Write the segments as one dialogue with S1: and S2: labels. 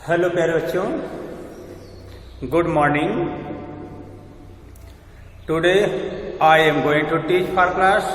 S1: Hello प्यारे बच्चों, good morning. Today I am going to teach for class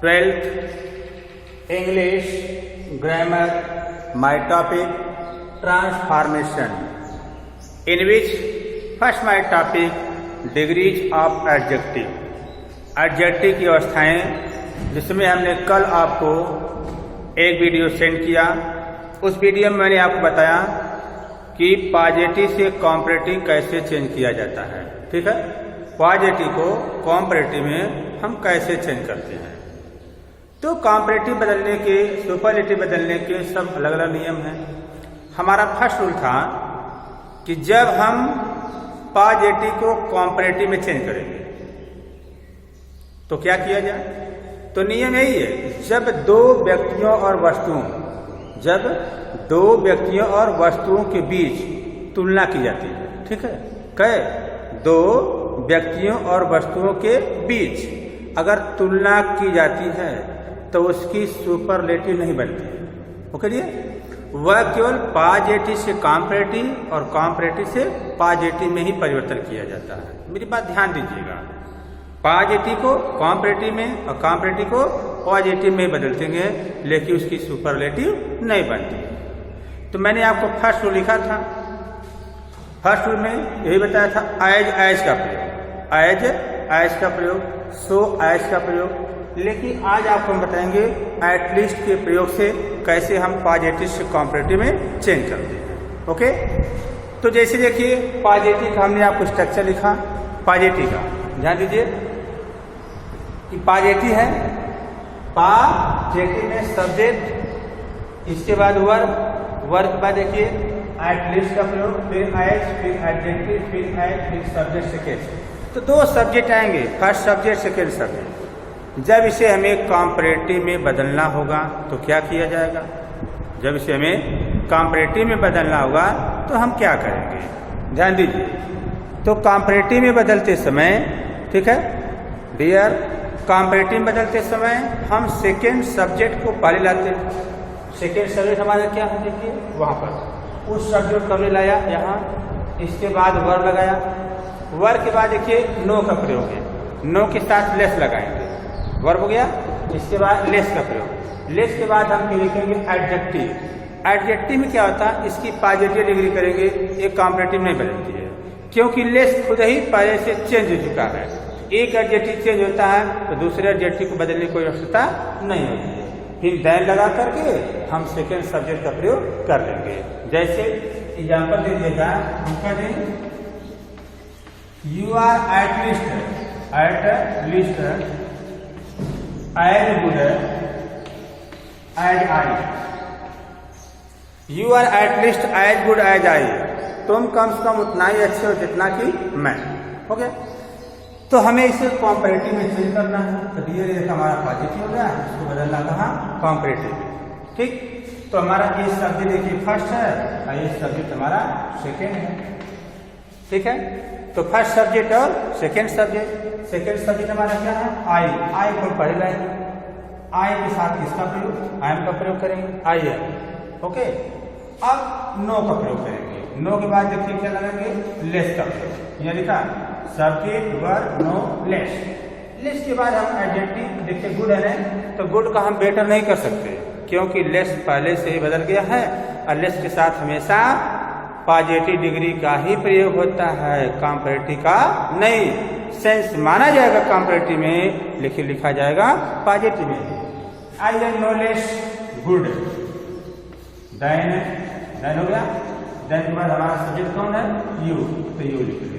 S1: 12th English grammar. My topic transformation, in which first my topic degrees of adjective. Adjective की अवस्थाएं, जिसमें हमने कल आपको एक वीडियो सेंड किया। उस वीडियो में मैंने आपको बताया कि पॉजिटिव से कॉम्परेटिव कैसे चेंज किया जाता है। ठीक है, पॉजिटिव को कॉम्परेटिव में हम कैसे चेंज करते हैं। तो कॉम्परेटिव बदलने के, सुपरलेटिव बदलने के सब अलग अलग नियम हैं। हमारा फर्स्ट रूल था कि जब हम पॉजिटिव को कॉम्परेटिव में चेंज करेंगे तो क्या किया जाए। तो नियम यही है, जब दो व्यक्तियों और वस्तुओं के बीच तुलना की जाती है। ठीक है, दो व्यक्तियों और वस्तुओं के बीच अगर तुलना की जाती है तो उसकी सुपरलेटिव नहीं बनती। ओके जी, वह केवल पॉजिटिव से कॉम्परेटिव और कॉम्परेटिव से पॉजिटिव में ही परिवर्तन किया जाता है। मेरी बात ध्यान दीजिएगा, पॉजिटिव को कॉम्परेटिव में और कॉम्परेटिव को पॉजिटिव में बदल देंगे, लेकिन उसकी सुपरलेटिव नहीं बनती। तो मैंने आपको फर्स्ट रूल लिखा था। फर्स्ट रूल में यही बताया था, एज का प्रयोग, एज का प्रयोग, सो एज का प्रयोग। लेकिन आज आपको हम बताएंगे एटलीस्ट के प्रयोग से कैसे हम पॉजिटिव से कॉम्परेटिव में चेंज करते हैं। ओके, तो जैसे देखिए पॉजिटिव का हमने आपको स्ट्रक्चर लिखा। पॉजिटिव का ध्यान दीजिए कि पॉजिटिव है, पॉजिटिव में सब्जेक्ट, इसके बाद वर्ब के बाद देखिए एटलीस्ट का प्रयोग, फिर एज, फिर एडजेक्टिव, फिर एज, फिर सब्जेक्ट सेकेंड। तो दो सब्जेक्ट आएंगे, फर्स्ट सब्जेक्ट सेकेंड सब्जेक्ट। जब इसे हमें कॉम्परेटिव में बदलना होगा तो क्या किया जाएगा। जब इसे हमें कॉम्परेटिव में बदलना होगा तो हम क्या करेंगे, ध्यान दीजिए। तो कॉम्परेटिव में बदलते समय, ठीक है डियर, कॉम्परेटिव में बदलते समय हम सेकेंड सब्जेक्ट को पहले लाते हैं। सेकेंड सब्जेक्ट हमारा क्या है, देखिए वहाँ पर उस सब्जेक्ट को लाया यहाँ, इसके बाद वर्ब लगाया। वर्ब के बाद देखिए नो का प्रयोग है, नो के साथ लेस लगाएंगे, वर्ब हो गया। इसके बाद लेस का प्रयोग, लेस के बाद हम लिखेंगे एडजेक्टिव। एडजेक्टिव में क्या होता है, इसकी पॉजिटिव डिग्री करेंगे, एक कॉम्परेटिव नहीं बदलती है, क्योंकि लेस खुद ही पहले से चेंज हो चुका है। एक एडजेक्टिव चेंज होता है तो दूसरे एडजेक्टिव को बदलने की कोई आवश्यकता नहीं होती है। फिर दैन लगा करके हम सेकेंड सब्जेक्ट का प्रयोग कर लेंगे। जैसे एग्जाम्पल दे दिएगा, हम कह दें you are at least as good as I. You are at least as good as I, तुम कम से कम उतना ही अच्छे हो जितना कि मैं। ओके, तो हमें इसे कॉम्परेटिव में चेंज करना है। तो डियर हमारा पॉजिटिव हो गया, इसको बदलना कहाँ, कॉम्परेटिव। ठीक, तो हमारा ये सब्जेक्ट देखिए फर्स्ट है और ये सब्जेक्ट हमारा सेकेंड है। ठीक है, तो फर्स्ट सब्जेक्ट और सेकेंड सब्जेक्ट हमारा क्या है, आई को पढ़ लाएंगे। आई के साथ किसका प्रयोग, आई एम का प्रयोग करेंगे, आई है। ओके, अब नो का प्रयोग करेंगे। नो के बाद देखिए क्या लगाएंगे, लेस का प्रयोग। यहाँ लिखा subject verb no less. Less के बाद हम एडजेक्टिव, देखिए गुड है ना, तो गुड का हम बेटर नहीं कर सकते क्योंकि लेस पहले से ही बदल गया है और लेस के साथ हमेशा पॉजिटिव डिग्री का ही प्रयोग होता है, कॉम्परेटिव का नहीं। सेंस माना जाएगा कॉम्परेटिव में, लेकिन लिखा जाएगा पॉजिटिव में। I am no less good, than हो गया। देन के बाद हमारा सब्जेक्ट कौन है, यू, तो यू लिख देंगे।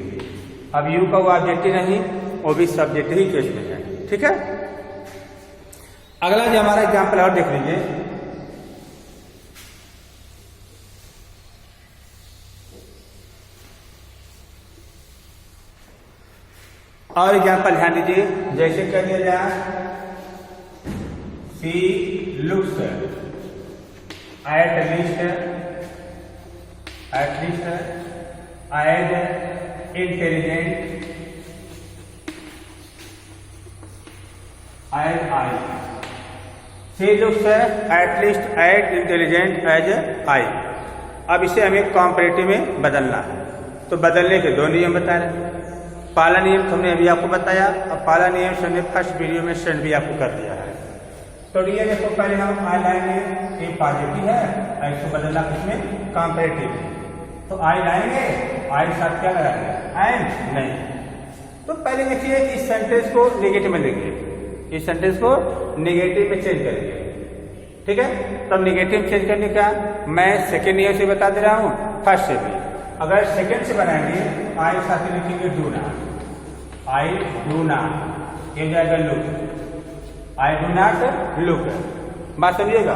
S1: अब यू का वो ऑब्जेक्टिव नहीं, वो भी सब्जेक्ट ही केस में है। ठीक है, अगला जो हमारा एग्जाम्पल और देख लीजिए। और एग्जाम्पल ध्यान दीजिए, जैसे कह दिया जाए she looks at least as intelligent as I. She looks at least as intelligent as I. अब इसे हमें कॉम्परेटिव में बदलना है। तो बदलने के दो नियम बता रहे हैं। पहला नियम हमने अभी आपको बताया, अब पहला नियम हमने फर्स्ट वीडियो में सेंड भी आपको कर दिया है। तो ये देखो, पहले हम आई लाएंगे, ये पॉजिटिव है और इसको बदलना किसमें, कॉम्परेटिव। तो आई लाएंगे, आई साथ क्या लगाएंगे, एंड नहीं। तो पहले देखिए इस सेंटेंस को नेगेटिव में लेंगे, इस सेंटेंस को नेगेटिव में चेंज करेंगे, ठीक है। तब नेगेटिव चेंज करने का मैं सेकेंड नियम से बता दे रहा हूँ, फर्स्ट से भी। अगर सेकेंड से बनाएंगे, आई साथ लिखेंगे do not, I do not, ये जाएगा look, I do not look, बात समझिएगा।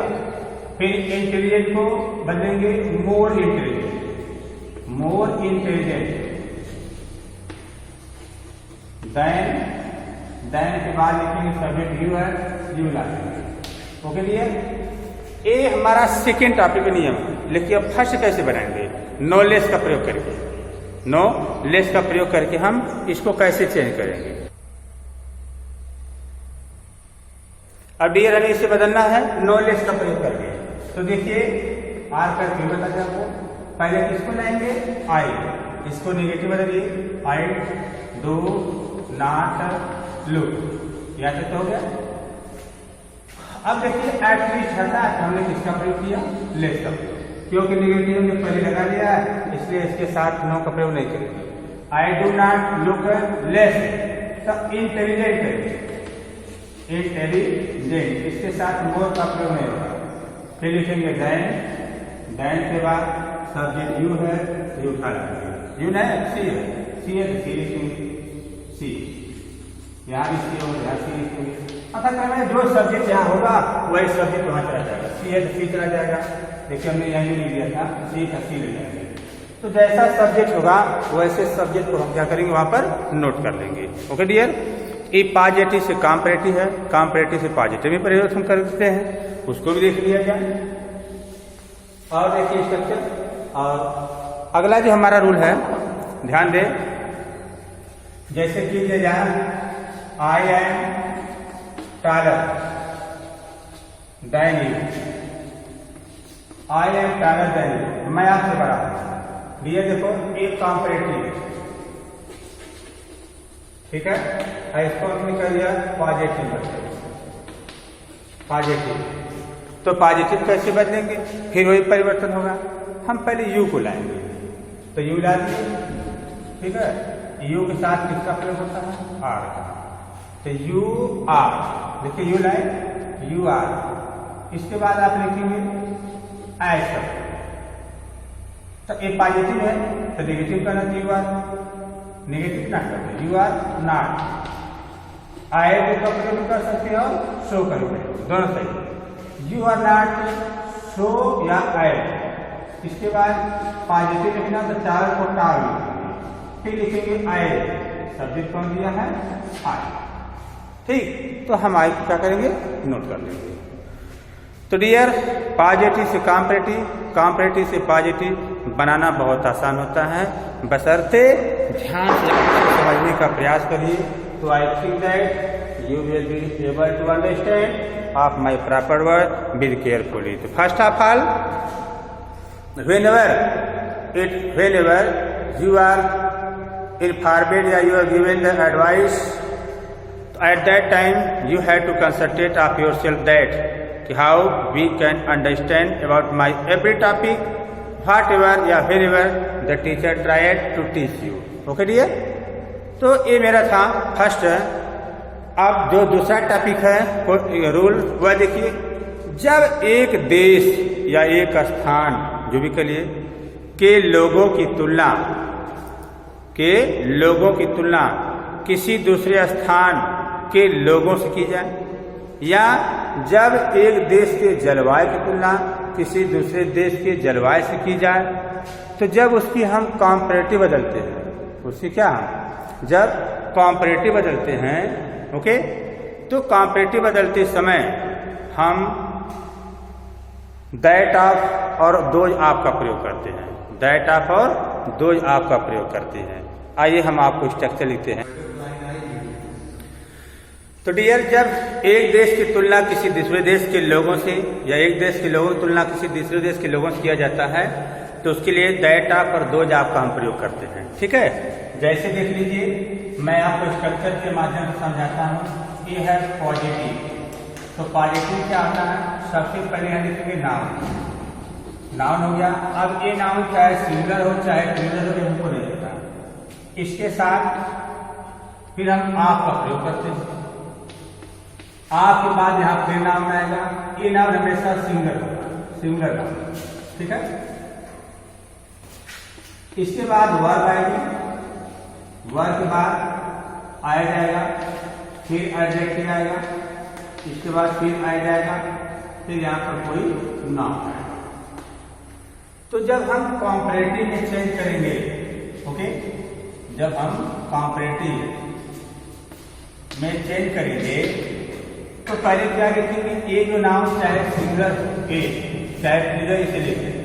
S1: फिर इंटेलिजेंट को बदलेंगे more intelligent, more intelligent, than के बाद लिखेंगे सब्जेक्ट यू है, यू लाएंगे, ओके डियर। ये हमारा सेकेंड टॉपिक का नियम है। लेकिन अब फर्स्ट कैसे बनाएंगे, नो लेस का प्रयोग करके, नो लेस का प्रयोग करके हम इसको कैसे चेंज करेंगे। अब डियर हमें इसे बदलना है नो लेस का प्रयोग करके। तो देखिए आर करके बता दें आपको, पहले किसको लाएंगे, आई, इसको नेगेटिव बदलिए, आई डू नॉट लुक, या तो हो गया। अब देखिए एटलीस्ट हटा है, हमने किसका प्रयोग किया, लेस का प्रयोग, क्योंकि नेगेटिव ने पहले लगा लिया है, इसलिए इसके साथ नो का प्रयोग नहीं करेंगे। आई डू नॉट लुक लेस, तो इंटेलिजेंट है, इंटेलिजेंट, इसके साथ मोर का प्रयोग नहीं होगा। फिर लिखेंगे देन के बाद सब्जेक्ट यू है, यू उठा लेंगे, यू नहीं सी है, सी है तो सी लिखेंगे, सी, यहाँ भी सी होगा, यहाँ सी लिखेंगे। अर्थात हमें जो सब्जेक्ट यहाँ होगा वही सब्जेक्ट वहाँ चला जाएगा, सी है तो सी चला जाएगा। देखिए हमने यहाँ नहीं लिया था, सी का सी ले जाएंगे। तो जैसा सब्जेक्ट होगा वैसे सब्जेक्ट को हम क्या करेंगे, वहाँ पर नोट कर लेंगे, ओके डियर। ये पॉजिटिव से कॉम्परेटिव है, कॉम्परेटिव से पॉजिटिव में परिवर्तन कर देते हैं, उसको भी देख लिया जाए। और देखिए स्ट्रक्चर। और अगला जो हमारा रूल है, ध्यान दें, जैसे कि यहाँ I am taller than you, I am taller than you, मैं आपसे बड़ा हूं। ये देखो एक कॉम्परेटिव, ठीक है, इसको हमने कर दिया पॉजिटिव, पॉजिटिव। तो पॉजिटिव कैसे बदलेंगे, फिर वही परिवर्तन होगा। हम पहले यू को लाएंगे, तो यू ला दिए, ठीक है। यू के साथ किसका प्रयोग होता है, आर का, तो यू आर, देखिए यू लाए, यू आर। इसके बाद आप लिखेंगे ऐसा, तो ए पॉजिटिव है तो नेगेटिव करना, यू आर, नेगेटिव ना करते, यू आर नॉट। आए का प्रयोग कर सकते हो, शो करोगे, दोनों सही, यू आर नॉट शो या आए। इसके बाद पॉजिटिव लिखना तो चार को टार लिखेंगे, फिर लिखेंगे आए, सब्जेक्ट कौन दिया है, आई, ठीक। तो हम आई को क्या करेंगे, नोट कर लेंगे। तो डियर पॉजिटिव से कॉम्परेटिव, कॉम्परेटिव से पॉजिटिव बनाना बहुत आसान होता है, बशर्ते ध्यान से समझने का प्रयास करिए। तो I think that you will be able to understand of my proper word with carefully. तो first of all, whenever you are informed या you are given the advice, at that time you have to concentrate of yourself that how we can understand about my every topic, whatever या whenever the teacher tried to teach you, okay dear। तो ये मेरा था first. अब जो दूसरा topic है rule, वह देखिए, जब एक देश या एक स्थान, जो भी कहिए, के लोगों की तुलना किसी दूसरे स्थान के लोगों से की जाए, या जब एक देश के जलवायु की तुलना किसी दूसरे देश के जलवायु से की जाए, तो जब उसकी हम कॉम्परेटिव बदलते हैं, उसकी क्या हम जब कॉम्परेटिव बदलते हैं, ओके, तो कॉम्परेटिव बदलते समय हम दैट ऑफ और दोज ऑफ का प्रयोग करते हैं, दैट ऑफ और दोज ऑफ का प्रयोग करते हैं। आइए हम आपको स्ट्रक्चर लिखते हैं। तो डियर, जब एक देश की तुलना किसी दूसरे देश के लोगों से या एक देश के लोगों की तुलना किसी दूसरे देश के लोगों से किया जाता है, तो उसके लिए दैट ऑफ और दोज ऑफ का हम प्रयोग करते हैं। ठीक है, जैसे देख लीजिए, मैं आपको स्ट्रक्चर के माध्यम से समझाता हूँ। ये है पॉजिटिव, तो पॉजिटिव क्या होता है, सबसे पहले यहाँ लिखेंगे नाउन, नाउन हो गया। अब ये नाउन चाहे सिंगुलर हो चाहे प्लूरल हो, हमको नहीं देता। इसके साथ फिर हम आप का प्रयोग करते हैं। आप के बाद यहाँ फिर नाउन आएगा, ये नाउन हमेशा सिंगुलर होगा, सिंगुलर नाउन। ठीक है, इसके बाद वर्ब आएगी, वर्ब के बाद आया जाएगा, फिर एडजेक्टिव आएगा, इसके बाद फिर आया जाएगा, फिर यहाँ पर कोई नाउन आएगा। तो जब हम कॉम्परेटिव में चेंज करेंगे, ओके, जब हम कॉम्परेटिव में चेंज करेंगे तो पहले क्या लिखेंगे, ये जो नाउन चाहे सिंगुलर ए चाहे प्लूरल, इसे लिखेंगे।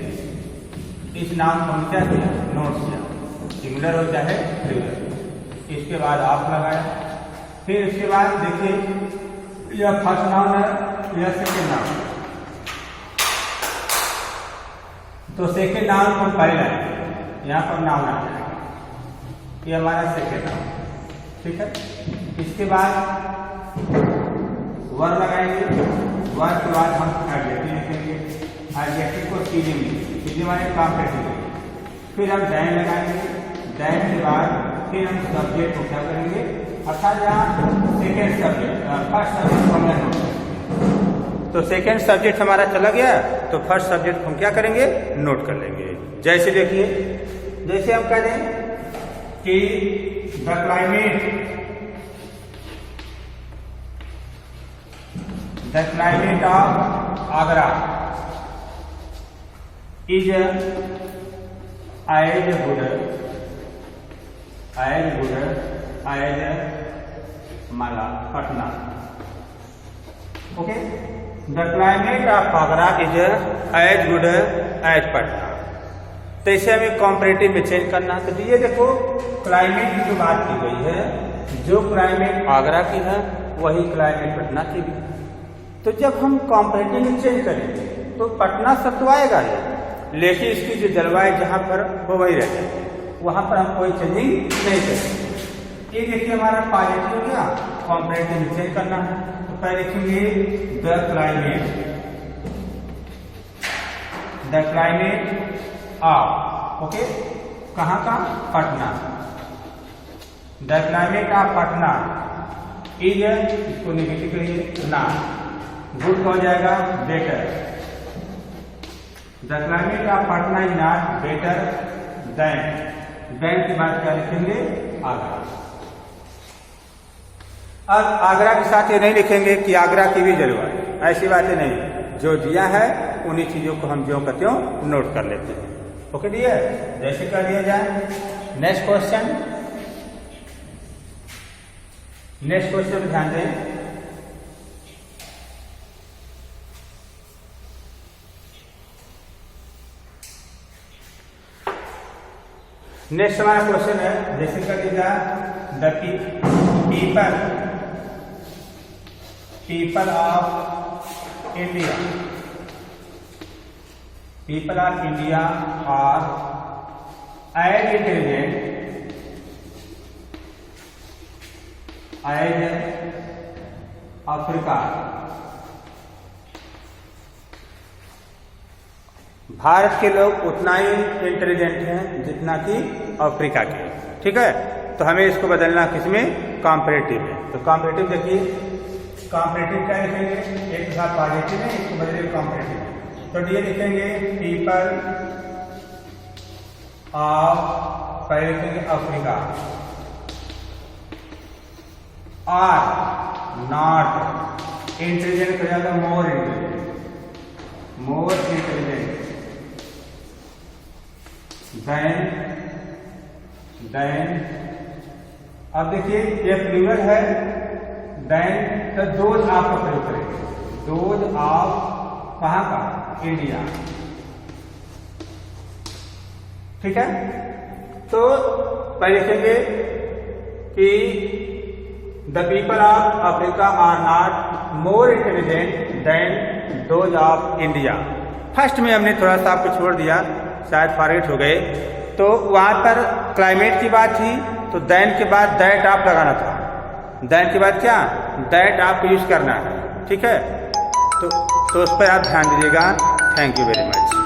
S1: इस नाउन को हम क्या किया, नोट किया, सिंगुलर हो चाहे प्लूरल। इसके बाद आप लगाया, फिर इसके बाद देखिए यह फर्स्ट नाउन है, यह सेकेंड नाउन, तो सेकेंड नाउन को पहले लाएंगे, यहाँ पर नाउन आ जाएगा, ये हमारा सेकेंड नाउन। ठीक है, इसके बाद वर्ब लगाएंगे, वर्ब के बाद हम एडजेक्टिव लिखेंगे, एडजेक्टिव को सीधे में, सीधे माने कॉम्परेटिव, फिर हम दैन लगाएंगे, दैन के बाद फिर हम सब्जेक्ट को क्या करेंगे, अर्थात यहाँ सेकेंड सब्जेक्ट, फर्स्ट सब्जेक्ट को हम नोट, तो सेकेंड सब्जेक्ट हमारा चला गया, तो फर्स्ट सब्जेक्ट हम क्या करेंगे, नोट कर लेंगे। जैसे देखिए, जैसे हम कह दें कि the climate of Agra is as good as माला Patna. Okay, the climate of Agra is as good as Patna. तो इसे हमें कॉम्परेटिव में चेंज करना है। तो ये देखो, क्लाइमेट की जो बात की गई है, जो क्लाइमेट आगरा की है वही क्लाइमेट पटना की भी। तो जब हम कॉम्परेटिव में चेंज करेंगे तो पटना शब्द तो आएगा ही, लेकिन इसकी जो जलवायु जहाँ पर वो वही रह जाएगी, वहाँ पर हम कोई चेंजिंग नहीं करेंगे। ये देखिए हमारा पॉजिटिव हो गया, कॉम्परेटिव में चेंज करना है। तो पहले लिखेंगे द क्लाइमेट ऑफ, ओके, कहाँ का, Patna. The climate of Patna is, इसको नेगेटिव करिए ना, गुड हो जाएगा better. The climate of Patna is not better than की बात क्या लिखेंगे, आगरा। अब आगरा के साथ ये नहीं लिखेंगे कि आगरा की भी जलवायु, ऐसी बातें नहीं, जो दिया है उन्हीं चीजों को हम ज्यों का त्यों नोट कर लेते हैं। ओके डियर, जैसे कर दिया जाए। नेक्स्ट क्वेश्चन पे ध्यान दें। नेक्स्ट हमारा क्वेश्चन है, जैसे कर दीजिएगा, the people of India are as intelligent as Africa. Bharat के लोग उतना ही इंटेलिजेंट हैं जितना कि अफ्रीका के। ठीक है, तो हमें इसको बदलना किसमें, कॉम्परेटिव में। तो कॉम्परेटिव देखिए, कॉम्परेटिव क्या लिखेंगे, एक था पॉजिटिव में, इसको बदलेंगे कॉम्परेटिव में। तो ये लिखेंगे पीपल ऑफ, पहले लिखेंगे अफ्रीका, आर नॉट इंटेलिजेंट, हो जाएगा मोर इंटेलिजेंट देन। अब देखिए ये प्लूरल है, देन तो दोज ऑफ का प्रयोग करेंगे, दोज ऑफ कहाँ का, इंडिया। ठीक है, तो पहले लिखेंगे कि the people of Africa are not more intelligent than those of India. First में हमने थोड़ा सा आपको छोड़ दिया शायद फॉरगेट हो गए। तो वहाँ पर क्लाइमेट की बात थी, तो देन के बाद दैट आप लगाना था। देन के बाद क्या, दैट आपको यूज़ करना है, ठीक है। तो उस पर आप ध्यान दीजिएगा। Thank you very much.